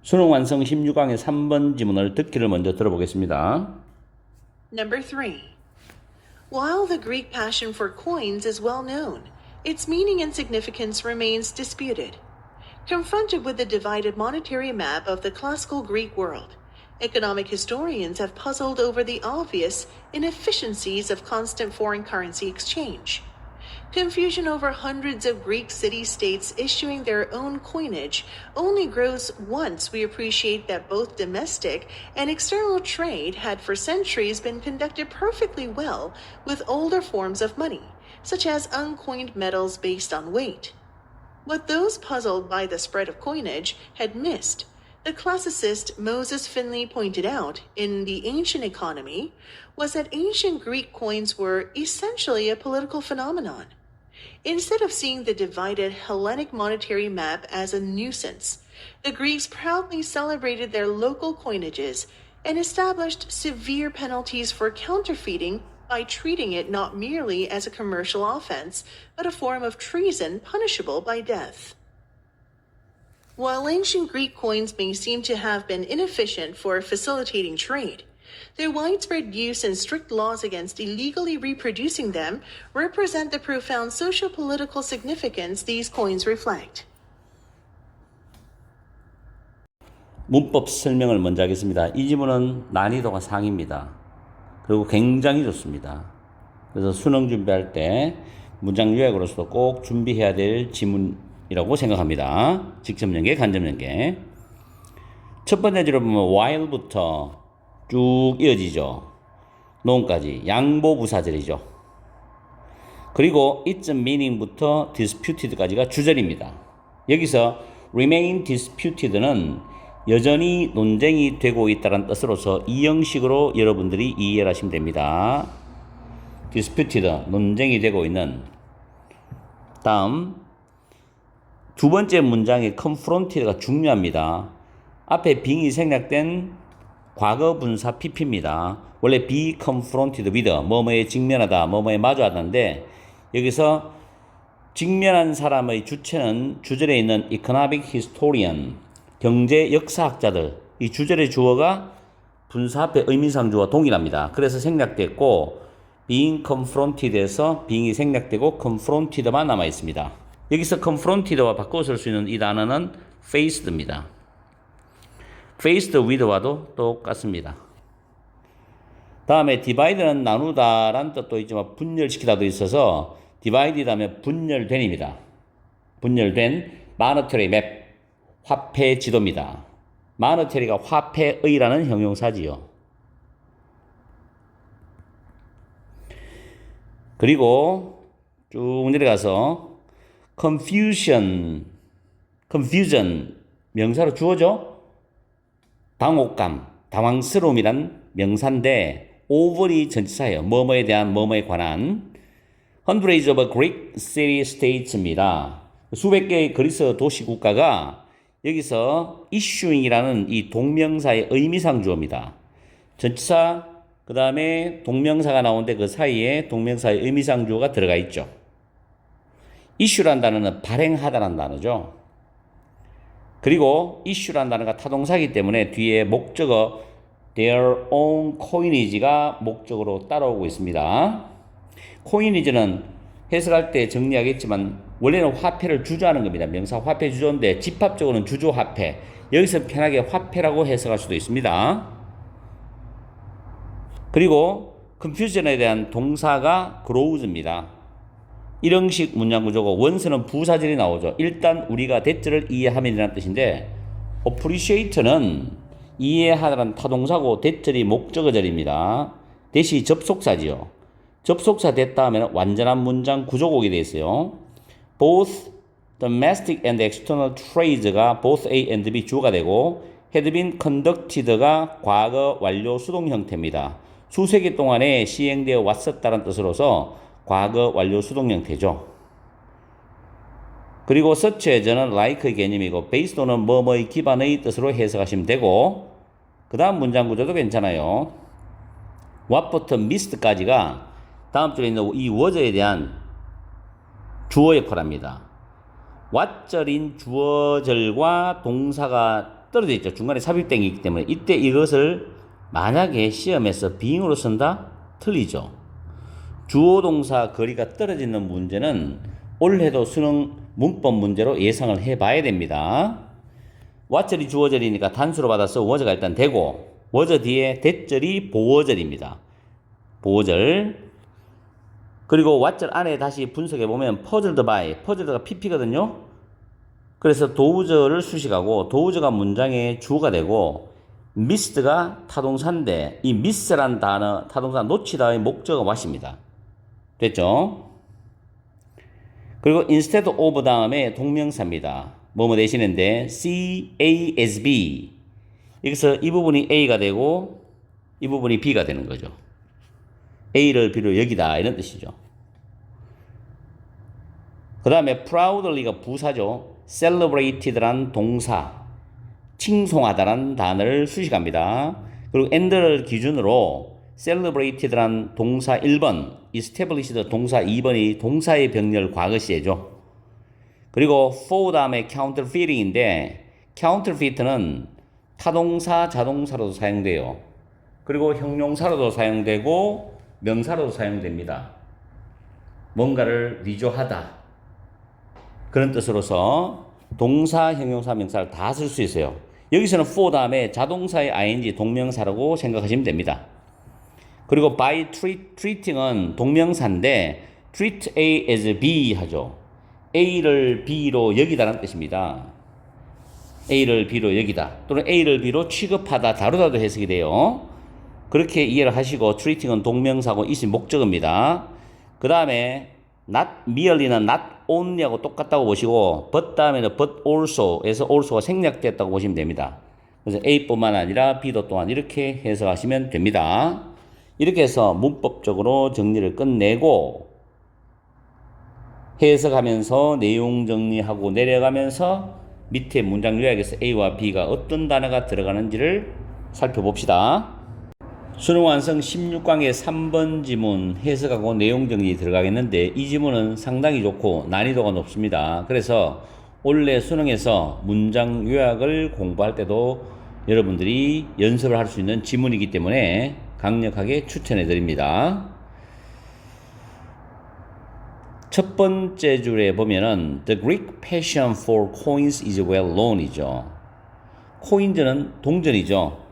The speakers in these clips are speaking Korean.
수능 완성 16강의 3번 지문을 듣기를 먼저 들어보겠습니다. Number 3. While the Greek passion for coins is well known, its meaning and significance remains disputed. Confronted with the divided monetary map of the classical Greek world, economic historians have puzzled over the obvious inefficiencies of constant foreign currency exchange. Confusion over hundreds of Greek city-states issuing their own coinage only grows once we appreciate that both domestic and external trade had for centuries been conducted perfectly well with older forms of money, such as uncoined metals based on weight. What those puzzled by the spread of coinage had missed, the classicist Moses Finley pointed out in The Ancient Economy, was that ancient Greek coins were essentially a political phenomenon. Instead of seeing the divided Hellenic monetary map as a nuisance, the Greeks proudly celebrated their local coinages and established severe penalties for counterfeiting by treating it not merely as a commercial offense, but a form of treason punishable by death. While ancient Greek coins may seem to have been inefficient for facilitating trade, their widespread use and strict laws against illegally reproducing them represent the profound socio-political significance these coins reflect. 문법 설명을 먼저 하겠습니다. 이 지문은 난이도가 상입니다. 그리고 굉장히 좋습니다. 그래서 수능 준비할 때 문장 요약으로서도 꼭 준비해야 될 지문이라고 생각합니다. 직접 연계, 간접 연계. 첫 번째 줄을 보면 while부터 쭉 이어지죠. 논까지 양보부사절이죠. 그리고 its meaning부터 disputed까지가 주절입니다. 여기서 remain disputed는 여전히 논쟁이 되고 있다는 뜻으로서 이 형식으로 여러분들이 이해를 하시면 됩니다. disputed, 논쟁이 되고 있는. 다음 두 번째 문장의 confronted가 중요합니다. 앞에 being이 생략된 과거 분사 pp입니다. 원래 be confronted with, 뭐뭐에 직면하다, 뭐뭐에 마주하다인데 여기서 직면한 사람의 주체는 주절에 있는 economic historian, 경제 역사학자들, 이 주절의 주어가 분사 앞에 의미상 주어와 동일합니다. 그래서 생략됐고 being confronted에서 being이 생략되고 confronted만 남아 있습니다. 여기서 confronted와 바꿔 쓸 수 있는 이 단어는 faced입니다. faced with와도 똑같습니다. 다음에 divide는 나누다라는 뜻도 있지만 분열시키다도 있어서 divided 하면 분열된입니다. 분열된 monetary map, 화폐 지도입니다. monetary가 화폐의라는 형용사지요. 그리고 쭉 내려가서 confusion 명사로 주어져 당혹감, 당황스러움이란 명사인데 over이 전치사예요. 뭐뭐에 대한 뭐뭐에 관한. Hundreds of Greek city-states입니다. 수백 개의 그리스 도시 국가가 여기서 issuing이라는 이 동명사의 의미상 주어입니다. 전치사 그 다음에 동명사가 나오는데 그 사이에 동명사의 의미상 주어가 들어가 있죠. issue란 단어는 발행하다라는 단어죠. 그리고 issue란 단어가 타동사이기 때문에 뒤에 목적어 their own coinage가 목적으로 따라오고 있습니다. coinage는 해석할 때 정리하겠지만 원래는 화폐를 주조하는 겁니다. 명사 화폐 주조인데 집합적으로는 주조 화폐. 여기서 편하게 화폐라고 해석할 수도 있습니다. 그리고 confusion에 대한 동사가 grows입니다. 일형식 문장 구조고 원수는 부사절이 나오죠. 일단 우리가 대절을 이해하면이라는 뜻인데 appreciate는 이해하다는 타동사고 대절이 목적어절입니다. 대시 접속사지요. 접속사 됐다 하면 완전한 문장 구조곡이 되어 있어요. Both domestic and external trades가 both A and B 주어가 되고 had been conducted가 과거 완료 수동 형태입니다. 수세기 동안에 시행되어 왔었다는 뜻으로서 과거 완료 수동 형태죠. 그리고 such as는 like의 개념이고 based on은 뭐뭐의 기반의 뜻으로 해석하시면 되고 그 다음 문장 구조도 괜찮아요. what부터 missed까지가 다음 줄에 있는 이 was에 대한 주어 역할을 합니다. what절인 주어절과 동사가 떨어져 있죠. 중간에 삽입된 게 있기 때문에 이때 이것을 만약에 시험에서 being으로 쓴다? 틀리죠. 주어 동사 거리가 떨어지는 문제는 올해도 수능 문법 문제로 예상을 해봐야 됩니다. what절이 주어절이니까 단수로 받아서 was가 일단 되고 was 뒤에 대절이 보어절입니다. 보어절. 그리고 what절 안에 다시 분석해보면 puzzled by, puzzled가 pp거든요. 그래서 도우저를 수식하고 도우저가 문장의 주어가 되고 missed가 타동사인데 이 miss란 단어 타동사 놓치다의 목적어 what입니다. 됐죠? 그리고 instead of 다음에 동명사입니다. 뭐뭐 대신인데 C, A, S, B. 여기서 이 부분이 A가 되고 이 부분이 B가 되는 거죠. A를 B로 여기다 이런 뜻이죠. 그 다음에 proudly가 부사죠. celebrated란 동사, 칭송하다란 단어를 수식합니다. 그리고 and를 기준으로 celebrated란 동사 1번, established 동사 2번이 동사의 병렬 과거시제죠. 그리고 for 다음에 counterfeiting인데 counterfeit는 타동사, 자동사로도 사용돼요. 그리고 형용사로도 사용되고 명사로도 사용됩니다. 뭔가를 위조하다. 그런 뜻으로서 동사, 형용사, 명사를 다 쓸 수 있어요. 여기서는 for 다음에 자동사의 ing 동명사라고 생각하시면 됩니다. 그리고 by treating은 동명사인데 treat A as B 하죠. A를 B로 여기다라는 뜻입니다. A를 B로 여기다 또는 A를 B로 취급하다, 다루다도 해석이 돼요. 그렇게 이해를 하시고 treating은 동명사고 이심 목적어입니다. 그 다음에 not merely는 not only하고 똑같다고 보시고 but 다음에는 but also에서 also가 생략됐다고 보시면 됩니다. 그래서 A뿐만 아니라 B도 또한 이렇게 해석하시면 됩니다. 이렇게 해서 문법적으로 정리를 끝내고 해석하면서 내용 정리하고 내려가면서 밑에 문장 요약에서 A와 B가 어떤 단어가 들어가는지를 살펴봅시다. 수능 완성 16강의 3번 지문 해석하고 내용 정리 들어가겠는데 이 지문은 상당히 좋고 난이도가 높습니다. 그래서 올해 수능에서 문장 요약을 공부할 때도 여러분들이 연습을 할 수 있는 지문이기 때문에 강력하게 추천해 드립니다. 첫 번째 줄에 보면은 The Greek passion for coins is well known이죠. 코인즈는 동전이죠.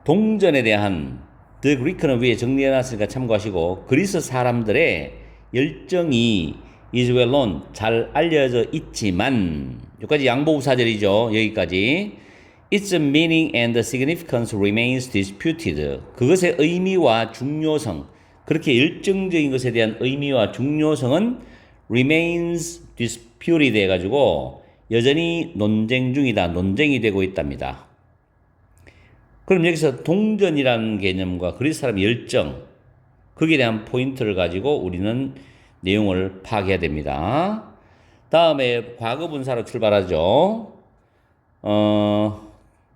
동전에 대한 The Greek는 위에 정리해놨으니까 참고하시고 그리스 사람들의 열정이 is well known 잘 알려져 있지만 여기까지 양보부사절이죠. 여기까지 Its meaning and significance remains disputed. 그것의 의미와 중요성 그렇게 열정적인 것에 대한 의미와 중요성은 remains disputed 해가지고 여전히 논쟁 중이다. 논쟁이 되고 있답니다. 그럼 여기서 동전이라는 개념과 그리스 사람의 열정 거기에 대한 포인트를 가지고 우리는 내용을 파악해야 됩니다. 다음에 과거 분사로 출발하죠.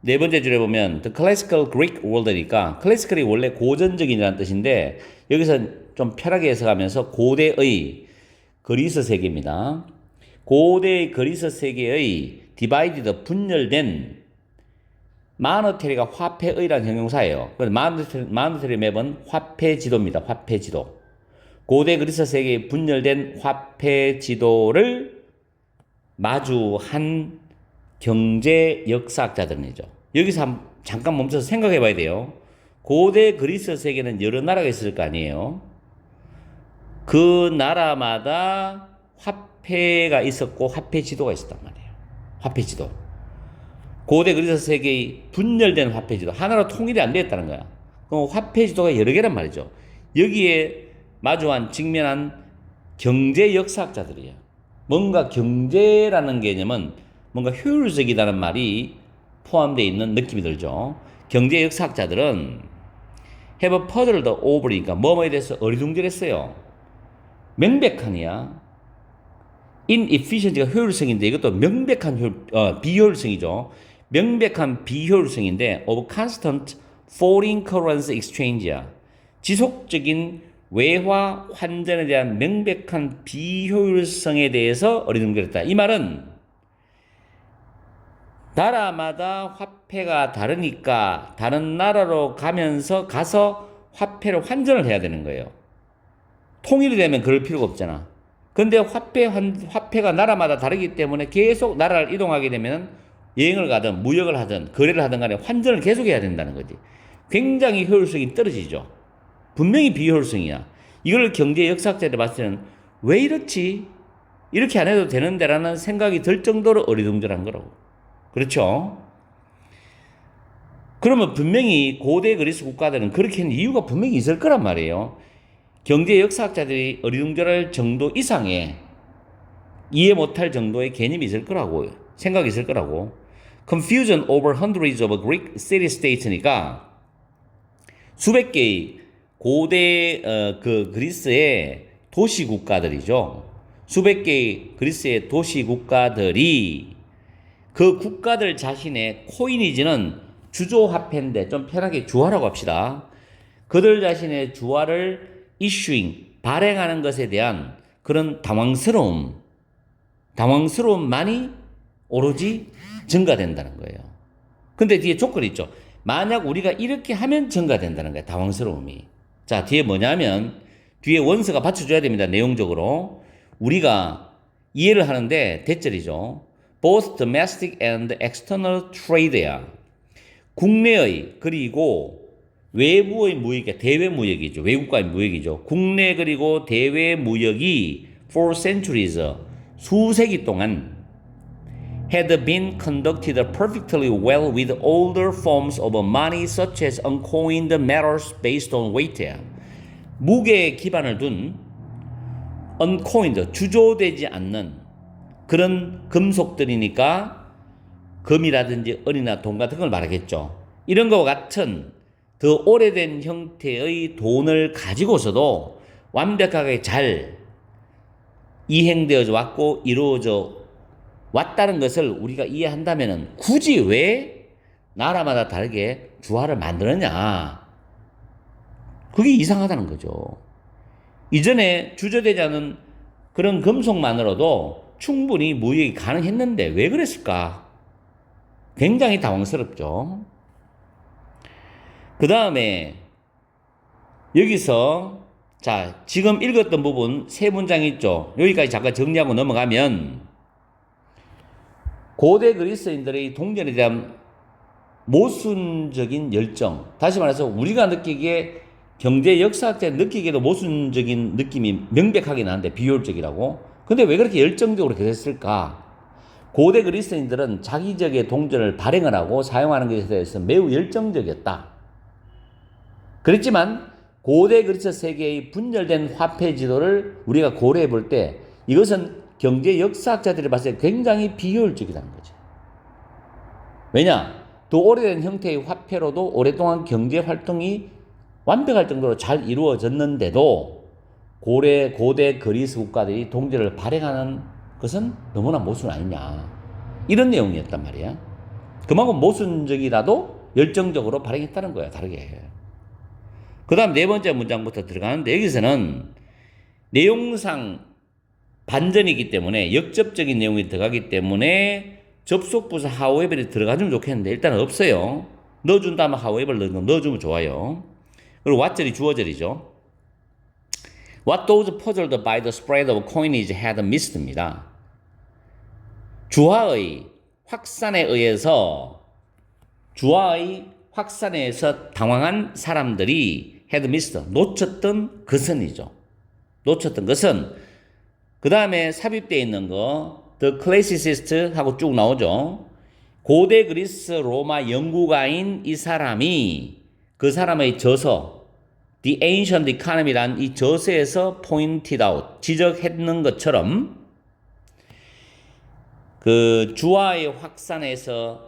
네 번째 줄에 보면 The classical Greek world니까 classical이 원래 고전적인이라는 뜻인데 여기서 좀 편하게 해석하면서 고대의 그리스 세계입니다. 고대의 그리스 세계의 divided 분열된 마너테리가 화폐의라는 형용사예요. 그래서 마너테리 맵은 화폐 지도입니다. 화폐 지도. 고대 그리스 세계의 분열된 화폐 지도를 마주한 경제 역사학자들이죠. 여기서 잠깐 멈춰서 생각해 봐야 돼요. 고대 그리스 세계는 여러 나라가 있을 거 아니에요. 그 나라마다 화폐가 있었고 화폐 지도가 있었단 말이에요. 화폐 지도. 고대 그리스 세계의 분열된 화폐 지도. 하나로 통일이 안 되었다는 거야. 그럼 화폐 지도가 여러 개란 말이죠. 여기에 마주한 직면한 경제 역사학자들이에요. 뭔가 경제라는 개념은 뭔가 효율적이라는 말이 포함되어 있는 느낌이 들죠. 경제 역사학자들은 have puzzled over니까 뭐뭐에 대해서 어리둥절했어요. 명백한이야. inefficient가 효율성인데 이것도 명백한 비효율성이죠. 명백한 비효율성인데 of constant foreign currency exchange야. 지속적인 외화 환전에 대한 명백한 비효율성에 대해서 어리둥절했다. 이 말은 나라마다 화폐가 다르니까 다른 나라로 가서 화폐를 환전을 해야 되는 거예요. 통일이 되면 그럴 필요가 없잖아. 근데 화폐가 나라마다 다르기 때문에 계속 나라를 이동하게 되면 여행을 가든 무역을 하든 거래를 하든 간에 환전을 계속 해야 된다는 거지. 굉장히 효율성이 떨어지죠. 분명히 비효율성이야. 이걸 경제 역사학자들이 봤을 때는 왜 이렇지? 이렇게 안 해도 되는데라는 생각이 들 정도로 어리둥절한 거라고. 그렇죠? 그러면 분명히 고대 그리스 국가들은 그렇게 하는 이유가 분명히 있을 거란 말이에요. 경제 역사학자들이 어리둥절할 정도 이상의 이해 못할 정도의 개념이 있을 거라고, 생각이 있을 거라고. Confusion over hundreds of Greek city-states니까 수백 개의 고대 그리스의 도시 국가들이죠. 수백 개의 그리스의 도시 국가들이 그 국가들 자신의 코이니지는 주조화폐인데 좀 편하게 주화라고 합시다. 그들 자신의 주화를 issuing, 발행하는 것에 대한 그런 당황스러움만이 오로지 증가된다는 거예요. 근데 뒤에 조건이 있죠. 만약 우리가 이렇게 하면 증가된다는 거예요. 당황스러움이. 자, 뒤에 뭐냐면 뒤에 원서가 받쳐줘야 됩니다. 내용적으로. 우리가 이해를 하는데 대절이죠. Both domestic and external trade야. 국내의 그리고 외부의 무역이 대외 무역이죠. 외국과의 무역이죠. 국내 그리고 대외 무역이 for centuries 수세기 동안 had been conducted perfectly well with older forms of money such as uncoined metals based on weight. 무게에 기반을 둔 uncoined 주조되지 않는 그런 금속들이니까 금이라든지 은이나 돈 같은 걸 말하겠죠. 이런 것과 같은 더 오래된 형태의 돈을 가지고서도 완벽하게 잘 이행되어져 왔고 이루어져 왔다는 것을 우리가 이해한다면 굳이 왜 나라마다 다르게 주화를 만드느냐. 그게 이상하다는 거죠. 이전에 주조되지 않은 그런 금속만으로도 충분히 무역이 가능했는데 왜 그랬을까? 굉장히 당황스럽죠. 그 다음에 여기서 자 지금 읽었던 부분 세 문장 있죠. 여기까지 잠깐 정리하고 넘어가면 고대 그리스인들의 동전에 대한 모순적인 열정, 다시 말해서 우리가 느끼기에 경제 역사학자가 느끼기에도 모순적인 느낌이 명백하긴 한데 비효율적이라고. 근데 왜 그렇게 열정적으로 됐을까? 고대 그리스인들은 자기적의 동전을 발행을 하고 사용하는 것에 대해서 매우 열정적이었다. 그렇지만 고대 그리스 세계의 분열된 화폐 지도를 우리가 고려해 볼 때 이것은 경제 역사학자들이 봤을 때 굉장히 비효율적이라는 거죠. 왜냐? 더 오래된 형태의 화폐로도 오랫동안 경제 활동이 완벽할 정도로 잘 이루어졌는데도 고대 그리스 국가들이 동전을 발행하는 것은 너무나 모순 아니냐. 이런 내용이었단 말이야. 그만큼 모순적이라도 열정적으로 발행했다는 거야. 다르게. 그 다음 네 번째 문장부터 들어가는데 여기서는 내용상 반전이기 때문에 역접적인 내용이 들어가기 때문에 접속부사 however이 들어가주면 좋겠는데 일단 없어요. 넣어준다면 however를 넣어주면 좋아요. 그리고 what절이 주어절이죠. What those puzzled by the spread of coinage had missed입니다. 주화의 확산에 의해서 당황한 사람들이 had missed, 놓쳤던 것은이죠. 놓쳤던 것은 그 다음에 삽입되어 있는 거 The classicist 하고 쭉 나오죠. 고대 그리스 로마 연구가인 이 사람이 그 사람의 저서 The Ancient Economy란 이 저서에서 pointed out, 지적했는 것처럼 그 주화의 확산에서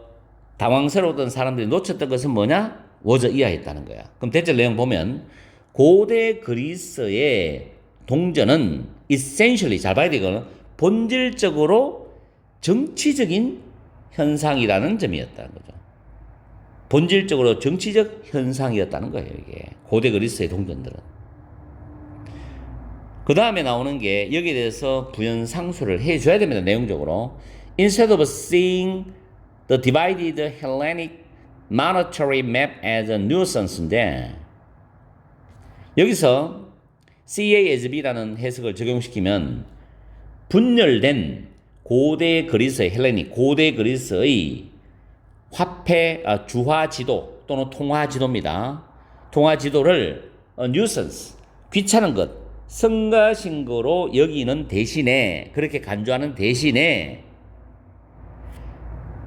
당황스러웠던 사람들이 놓쳤던 것은 뭐냐? 워저 이하였다는 거야. 그럼 대절 내용 보면 고대 그리스의 동전은 essentially, 잘 봐야 되거든, 본질적으로 정치적인 현상이라는 점이었다는 거죠. 본질적으로 정치적 현상이었다는 거예요. 이게 고대 그리스의 동전들은. 그 다음에 나오는 게 여기에 대해서 부연 상수를 해줘야 됩니다. 내용적으로. Instead of seeing The divided Hellenic monetary map as a nuisance인데 여기서 CA as B라는 해석을 적용시키면 분열된 고대 그리스의 헬레닉, 고대 그리스의 화폐, 주화 지도 또는 통화 지도입니다. 통화 지도를 nuisance, 귀찮은 것, 성가신거로 여기는 대신에, 그렇게 간주하는 대신에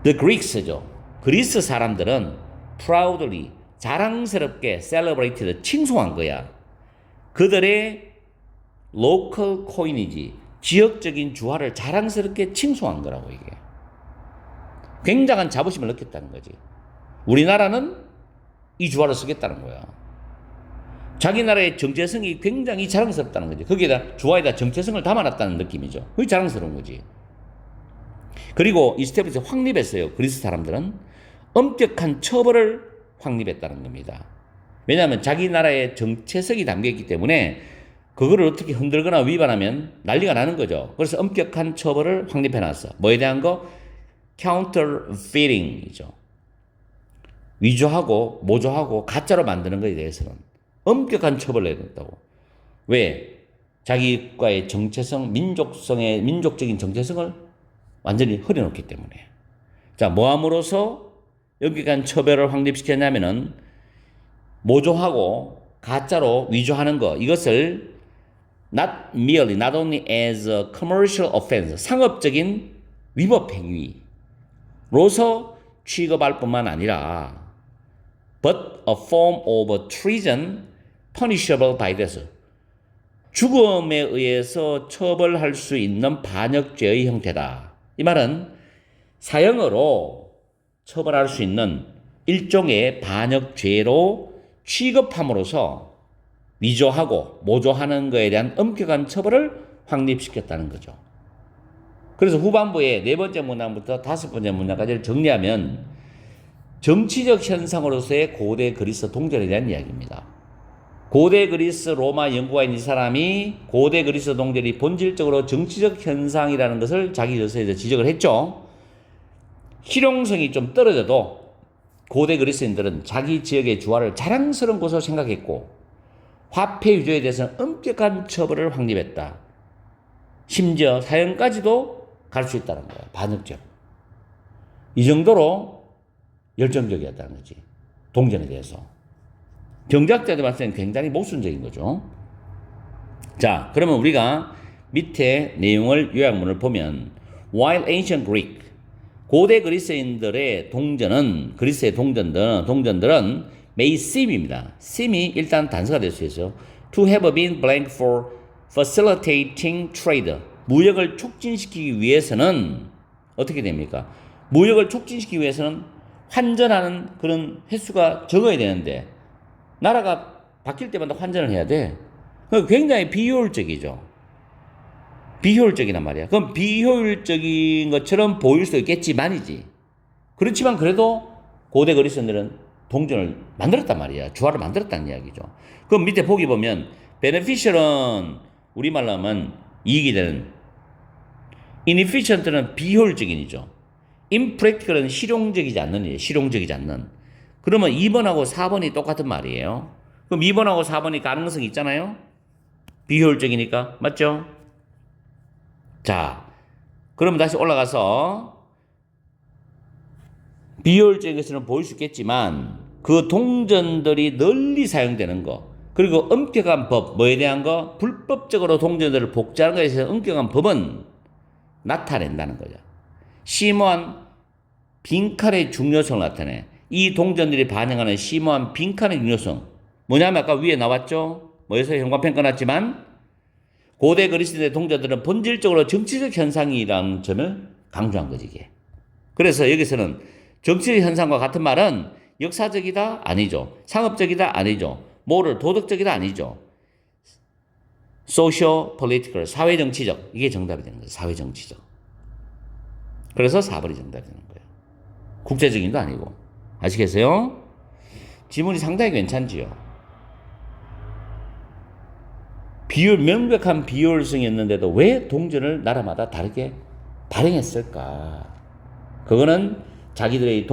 The Greeks죠. 그리스 사람들은 proudly, 자랑스럽게 celebrated, 칭송한 거야. 그들의 local coinage, 지역적인 주화를 자랑스럽게 칭송한 거라고 이게. 굉장한 자부심을 느꼈다는 거지. 우리나라는 이 주화를 쓰겠다는 거야. 자기 나라의 정체성이 굉장히 자랑스럽다는 거지. 거기에다 주화에다 정체성을 담아놨다는 느낌이죠. 그게 자랑스러운 거지. 그리고 이 스텝에서 확립했어요. 그리스 사람들은 엄격한 처벌을 확립했다는 겁니다. 왜냐하면 자기 나라의 정체성이 담겨있기 때문에 그거를 어떻게 흔들거나 위반하면 난리가 나는 거죠. 그래서 엄격한 처벌을 확립해놨어. 뭐에 대한 거? counterfeiting이죠. 위조하고 모조하고 가짜로 만드는 것에 대해서는 엄격한 처벌을 내렸다고. 왜? 자기과의 정체성, 민족적인 정체성을 완전히 흐려놓기 때문에. 자, 뭐함으로써 엄격한 처벌을 확립시켰냐면은 모조하고 가짜로 위조하는 거, 이것을 not only as a commercial offense, 상업적인 위법 행위로서 취급할 뿐만 아니라 but a form of treason punishable by death, 죽음에 의해서 처벌할 수 있는 반역죄의 형태다. 이 말은 사형으로 처벌할 수 있는 일종의 반역죄로 취급함으로써 위조하고 모조하는 것에 대한 엄격한 처벌을 확립시켰다는 거죠. 그래서 후반부에 네 번째 문장부터 다섯 번째 문장까지를 정리하면 정치적 현상으로서의 고대 그리스 동전에 대한 이야기입니다. 고대 그리스 로마 연구가인 이 사람이 고대 그리스 동전이 본질적으로 정치적 현상이라는 것을 자기 저서에서 지적을 했죠. 실용성이 좀 떨어져도 고대 그리스인들은 자기 지역의 주화를 자랑스러운 것으로 생각했고 화폐 위조에 대해서는 엄격한 처벌을 확립했다. 심지어 사형까지도 갈 수 있다는 거야. 반역죄로. 이 정도로 열정적이었다는 거지. 동전에 대해서. 경제학자들 봤을 때는 굉장히 모순적인 거죠. 자, 그러면 우리가 밑에 내용을 요약문을 보면 While ancient Greek, 고대 그리스인들의 동전은, 그리스의 동전들은 may seem입니다. seem이 일단 단서가 될 수 있어요. To have been blank for facilitating trade. 무역을 촉진시키기 위해서는 어떻게 됩니까? 무역을 촉진시키기 위해서는 환전하는 그런 횟수가 적어야 되는데 나라가 바뀔 때마다 환전을 해야 돼. 굉장히 비효율적이죠. 비효율적이란 말이야. 그럼 비효율적인 것처럼 보일 수 있겠지만이지. 그렇지만 그래도 고대 그리스인들은 동전을 만들었단 말이야. 주화를 만들었다는 이야기죠. 그럼 밑에 보기 보면 beneficial은 우리말로 하면 이익이 되는, inefficient는 비효율적인이죠. impractical은 실용적이지 않는 일이에요. 실용적이지 않는. 그러면 2번하고 4번이 똑같은 말이에요. 그럼 2번하고 4번이 가능성이 있잖아요. 비효율적이니까. 맞죠? 자, 그러면 다시 올라가서 비효율적인 것은 보일 수 있겠지만 그 동전들이 널리 사용되는 거, 그리고 엄격한 법, 뭐에 대한 거, 불법적으로 동전들을 복제하는 것에 대해서 엄격한 법은 나타낸다는 거죠. 심오한 빈칸의 중요성을 나타내. 이 동전들이 반영하는 심오한 빈칸의 중요성. 뭐냐면 아까 위에 나왔죠? 뭐에서 형광펜 꺼놨지만 고대 그리스인의 동전들은 본질적으로 정치적 현상이라는 점을 강조한 거지 이게. 그래서 여기서는 정치적 현상과 같은 말은 역사적이다? 아니죠. 상업적이다? 아니죠. 모럴, 도덕적이다? 아니죠. 소시오 폴리티컬, 사회정치적. 이게 정답이 되는 거예요. 사회정치적. 그래서 4번이 정답이 되는 거예요. 국제적인도 아니고. 아시겠어요? 지문이 상당히 괜찮지요. 명백한 비효율성이었는데도 왜 동전을 나라마다 다르게 발행했을까? 그거는 자기들의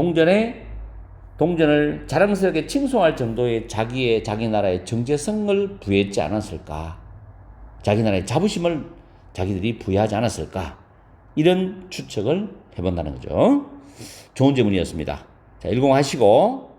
동전을 자랑스럽게 칭송할 정도의 자기 나라의 정체성을 부여했지 않았을까? 자기 나라의 자부심을 자기들이 부여하지 않았을까? 이런 추측을 해본다는 거죠. 좋은 질문이었습니다. 자, 10 하시고